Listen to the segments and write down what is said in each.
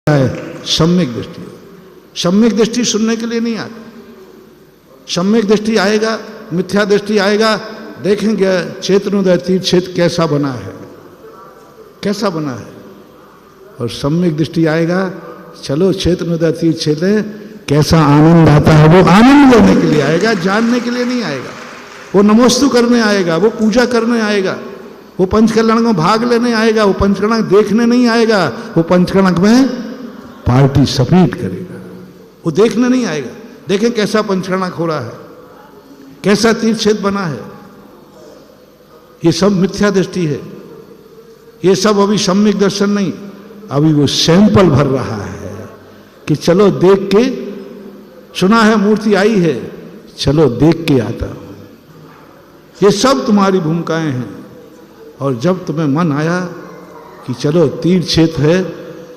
है सम्यक दृष्टि। सम्यक दृष्टि सुनने के लिए नहीं आती। सम्यक दृष्टि आएगा, मिथ्या दृष्टि आएगा, देखेंगे चेतनोदय तीर्थ क्षेत्र कैसा बना है, कैसा बना है। और सम्यक दृष्टि आएगा, चलो चेतनोदय तीर्थ क्षेत्र कैसा आनंद आता है, वो आनंद लेने के लिए आएगा, जानने के लिए नहीं आएगा। वो नमोस्तु करने आएगा, वो पूजा करने आएगा, वो पंचकल्याण में भाग लेने आएगा, वो पंचकल्याण देखने नहीं आएगा, वो पंचकल्याण में पार्टिसिपेट करेगा, वो देखने नहीं आएगा। देखें कैसा पंचकल्याण हो रहा है, कैसा तीर्थ क्षेत्र बना है। ये सब मिथ्या दृष्टि है, ये सब अभी सम्यक दर्शन नहीं, अभी वो सैंपल भर रहा है कि चलो देख के, सुना है मूर्ति आई है, चलो देख के आता हूं। ये सब तुम्हारी भूमिकाएं हैं। और जब तुम्हें मन आया कि चलो तीर्थ क्षेत्र है,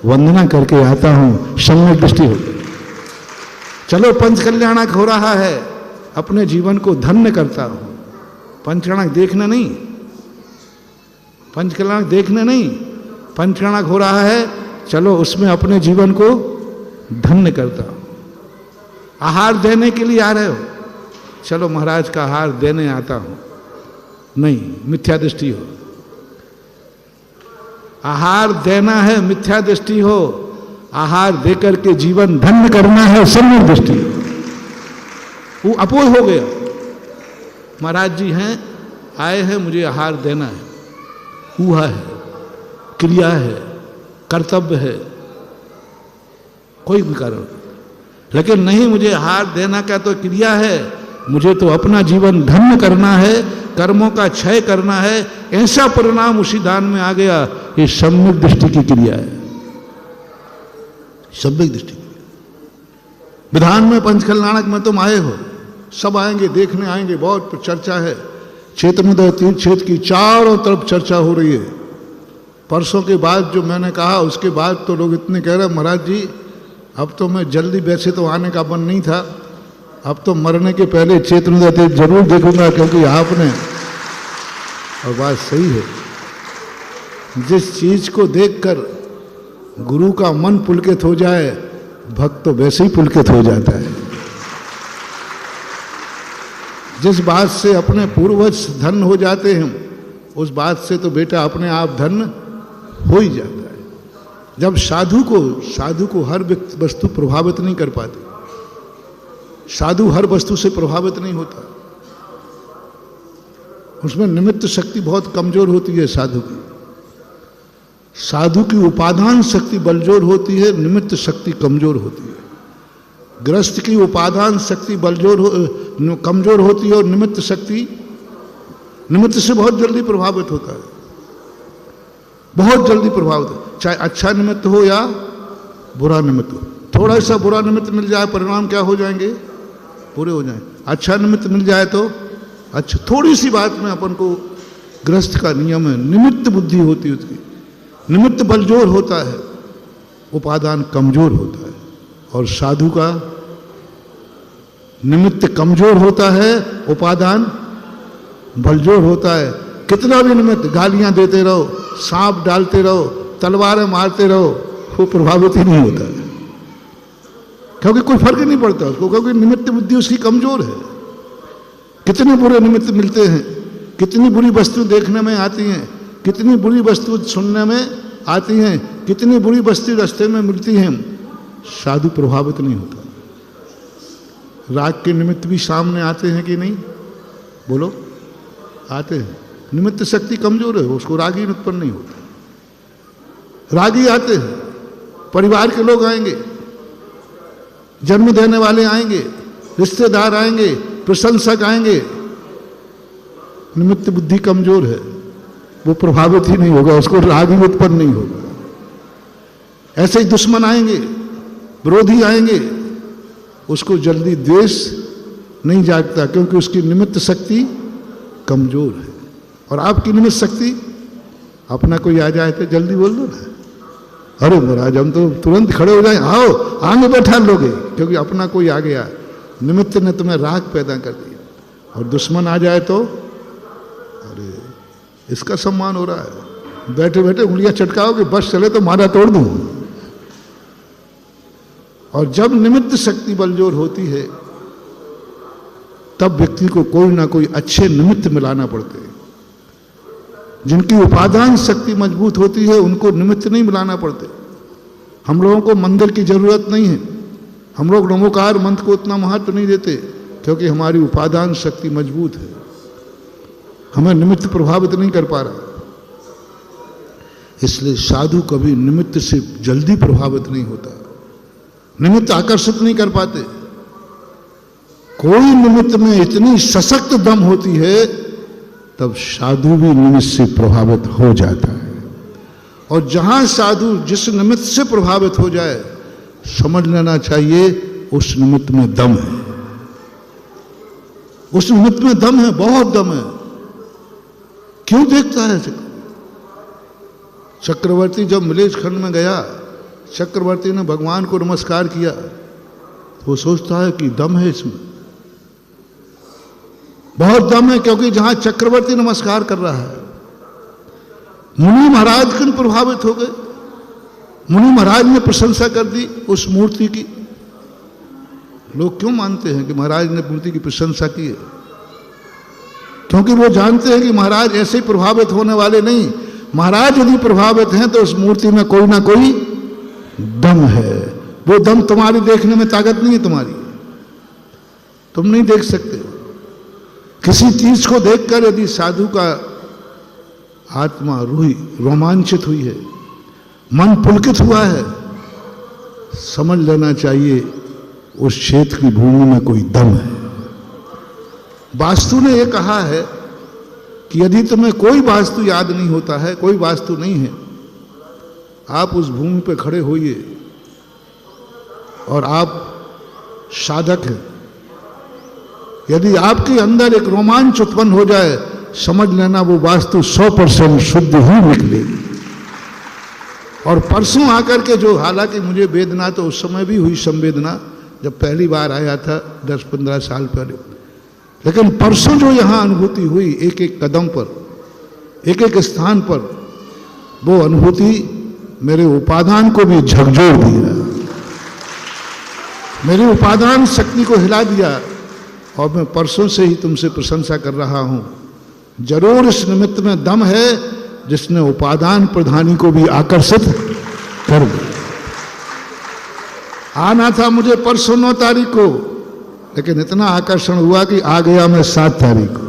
वंदना करके आता हूं, सम्यक दृष्टि हो गई। चलो पंचकल्याणक हो रहा है, अपने जीवन को धन्य करता हूं। पंचकल्याणक देखना नहीं, पंचकल्याणक देखने नहीं, पंचकल्याणक हो रहा है, चलो उसमें अपने जीवन को धन्य करता हूं। आहार देने के लिए आ रहे हो, चलो महाराज का आहार देने आता हूं। नहीं, मिथ्या दृष्टि हो। आहार देना है, मिथ्या दृष्टि हो। आहार देकर के जीवन धन्य करना है, सम्यक दृष्टि। वो अपोज हो गया। महाराज जी हैं, आए हैं, मुझे आहार देना है, हुआ है, क्रिया है, कर्तव्य है, कोई भी कारण। लेकिन नहीं, मुझे आहार देना का तो क्रिया है, मुझे तो अपना जीवन धन्य करना है, कर्मों का क्षय करना है। ऐसा परिणाम उसी दान में आ गया। ये सम्यक दृष्टि की क्रिया है, सम्यक दृष्टि। विधान में पंचकल्याणक में तुम आए हो, सब आएंगे, देखने आएंगे, बहुत चर्चा है। चेतनोदय तीर्थ क्षेत्र की चारों तरफ चर्चा हो रही है। परसों के बाद जो मैंने कहा, उसके बाद तो लोग इतने कह रहे, महाराज जी अब तो मैं जल्दी, वैसे तो आने का मन नहीं था, अब तो मरने के पहले चेतनोदय तीर्थ जरूर देखूंगा, क्योंकि आपने, और बात सही है, जिस चीज को देखकर गुरु का मन पुलकित हो जाए, भक्त तो वैसे ही पुलकित हो जाता है। जिस बात से अपने पूर्वज धन्य हो जाते हैं, उस बात से तो बेटा अपने आप धन्य हो ही जाता है। जब साधु को हर वस्तु प्रभावित नहीं कर पाती, साधु हर वस्तु से प्रभावित नहीं होता, उसमें निमित्त शक्ति बहुत कमजोर होती है। साधु की उपादान शक्ति बलजोर होती है, निमित्त शक्ति कमजोर होती है। गृहस्थ की उपादान शक्ति कमजोर होती है, और निमित्त शक्ति, निमित्त से बहुत जल्दी प्रभावित होता है, बहुत जल्दी प्रभावित, चाहे अच्छा निमित्त हो या बुरा निमित्त हो। थोड़ा सा बुरा निमित्त मिल जाए, परिणाम क्या हो जाएंगे, पूरे हो जाएंगे। अच्छा निमित्त मिल जाए तो अच्छा, थोड़ी सी बात में अपन को, गृहस्थ का नियम है, निमित्त बुद्धि होती है उसकी, निमित्त बलजोर होता है, उपादान कमजोर होता है। और साधु का निमित्त कमजोर होता है, उपादान बलजोर होता है। कितना भी निमित्त, गालियां देते रहो, सांप डालते रहो, तलवारें मारते रहो, वो प्रभावित ही नहीं होता है, क्योंकि कोई फर्क नहीं पड़ता उसको, क्योंकि निमित्त बुद्धि उसकी कमजोर है। कितने बुरे निमित्त मिलते हैं, कितनी बुरी वस्तु देखने में आती हैं, कितनी बुरी वस्तु सुनने में आती हैं, कितनी बुरी वस्तु रास्ते में मिलती हैं, साधु प्रभावित नहीं होता। राग के निमित्त भी सामने आते हैं कि नहीं, बोलो, आते हैं। निमित्त शक्ति कमजोर है, उसको रागी उत्पन्न नहीं होता। रागी आते हैं, परिवार के लोग आएंगे, जन्म देने वाले आएंगे, रिश्तेदार आएंगे, प्रशंसक आएंगे। निमित्त बुद्धि कमजोर है, वो प्रभावित ही नहीं होगा, उसको राग ही उत्पन्न नहीं होगा। ऐसे ही दुश्मन आएंगे, विरोधी आएंगे, उसको जल्दी द्वेष नहीं जागता, क्योंकि उसकी निमित्त शक्ति कमजोर है। और आपकी निमित्त शक्ति, अपना कोई आ जाए तो जल्दी बोल दो ना, अरे महाराज हम तो तुरंत खड़े हो जाए, आओ आगे बैठा लोगे, क्योंकि अपना कोई आ गया, निमित्त ने तुम्हें राग पैदा कर दिया। और दुश्मन आ जाए तो, अरे इसका सम्मान हो रहा है, बैठे बैठे उंगलियां चटकाओगे, बस चले तो मारा तोड़ दूं, और जब निमित्त शक्ति बलजोर होती है तब व्यक्ति को कोई ना कोई अच्छे निमित्त मिलाना पड़ते हैं। जिनकी उपादान शक्ति मजबूत होती है उनको निमित्त नहीं मिलाना पड़ते। हम लोगों को मंदिर की जरूरत नहीं है, हम लोग नमोकार मंत्र को उतना महत्व नहीं देते क्योंकि हमारी उपादान शक्ति मजबूत है, हमें निमित्त प्रभावित नहीं कर पा रहा। इसलिए साधु कभी निमित्त से जल्दी प्रभावित नहीं होता, निमित्त आकर्षित नहीं कर पाते। कोई निमित्त में इतनी सशक्त दम होती है तब साधु भी निमित्त से प्रभावित हो जाता है। और जहां साधु जिस निमित्त से प्रभावित हो जाए समझ लेना चाहिए उस निमित्त में दम है, उस निमित्त में दम है, बहुत दम है। क्यों देखता है चक्रवर्ती जब मिलेज खंड में गया, चक्रवर्ती ने भगवान को नमस्कार किया तो वो सोचता है कि दम है इसमें, बहुत दम है, क्योंकि जहां चक्रवर्ती नमस्कार कर रहा है। मुनि महाराज क्यों प्रभावित हो गए? मुनि महाराज ने प्रशंसा कर दी उस मूर्ति की। लोग क्यों मानते हैं कि महाराज ने मूर्ति की प्रशंसा की है? क्योंकि वो जानते हैं कि महाराज ऐसे ही प्रभावित होने वाले नहीं। महाराज यदि प्रभावित हैं तो उस मूर्ति में कोई ना कोई दम है। वो दम तुम्हारी देखने में ताकत नहीं है, तुम्हारी तुम नहीं देख सकते। किसी चीज को देखकर यदि साधु का आत्मा रूह रोमांचित हुई है, मन पुलकित हुआ है, समझ लेना चाहिए उस क्षेत्र की भूमि में कोई दम है। वास्तु ने यह कहा है कि यदि तुम्हें कोई वास्तु याद नहीं होता है, कोई वास्तु नहीं है, आप उस भूमि पर खड़े होइए और आप साधक हैं। यदि आपके अंदर एक रोमांच उत्पन्न हो जाए समझ लेना वो वास्तु 100% शुद्ध ही निकलेगी। और परसों आकर के जो, हालांकि मुझे वेदना तो उस समय भी हुई, संवेदना जब पहली बार आया था 10-15 साल पहले, लेकिन परसों जो यहाँ अनुभूति हुई एक एक कदम पर, एक एक स्थान पर, वो अनुभूति मेरे उपादान को भी झकझोर दिया, मेरी उपादान शक्ति को हिला दिया। और मैं परसों से ही तुमसे प्रशंसा कर रहा हूं, जरूर इस निमित्त में दम है जिसने उपादान प्रधानी को भी आकर्षित कर दिया। आना था मुझे परसों 9 तारीख को, लेकिन इतना आकर्षण हुआ कि आ गया मैं 7 तारीख को।